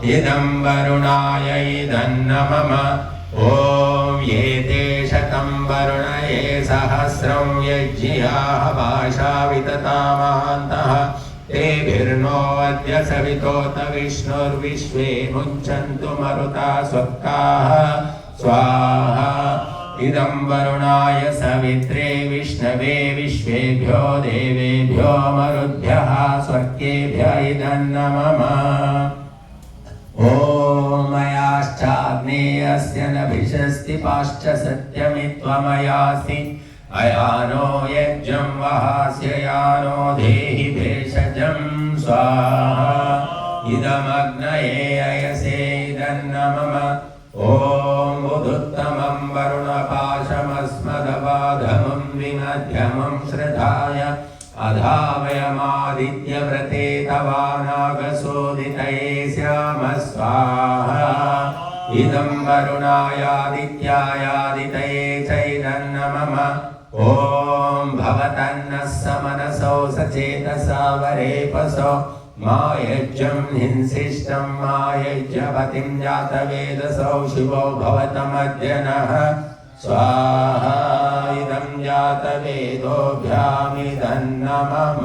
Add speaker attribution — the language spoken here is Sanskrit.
Speaker 1: इदं वरुणाय इदन्न मम ॐ ये ते शतं वरुणये सहस्रं यज्ञियाः वाशा विततामान्तः तेभिर्नो अद्य सवितोत विष्णुर्विश्वे मुञ्चन्तु मरुता स्वक्ताः स्वाहा इदं वरुणाय सवित्रे विष्णवे विश्वेभ्यो देवेभ्यो मरुद्भ्यः स्वर्गेभ्य इदन्न मम ॐ मयाश्चाग्नेयस्य नभिषस्ति पाश्च सत्यमित्वमयासि अयानो यज्ञं वहास्य यानो देहि भेषजं स्वाहा इदमग्नये अयसे इदन्न मम ॐ बुधुत्तमं वरुणपाशमस्मदवाधमं विमध्यमं श्रद्धाय अधावयमादित्यव्रते तवानागसोदितये स्याम स्वाहा इदं वरुणायादित्यायादितये चैदन्न मम ॐ भवतन्नः समनसौ सचेतसा वरेपसो मा यज्ञं हिंसिष्टं मा यज्ञपतिं जातवेदसौ शिवो भवतमद्य नः स्वाहा इदं जातवेदोऽभ्यामिदन्न मम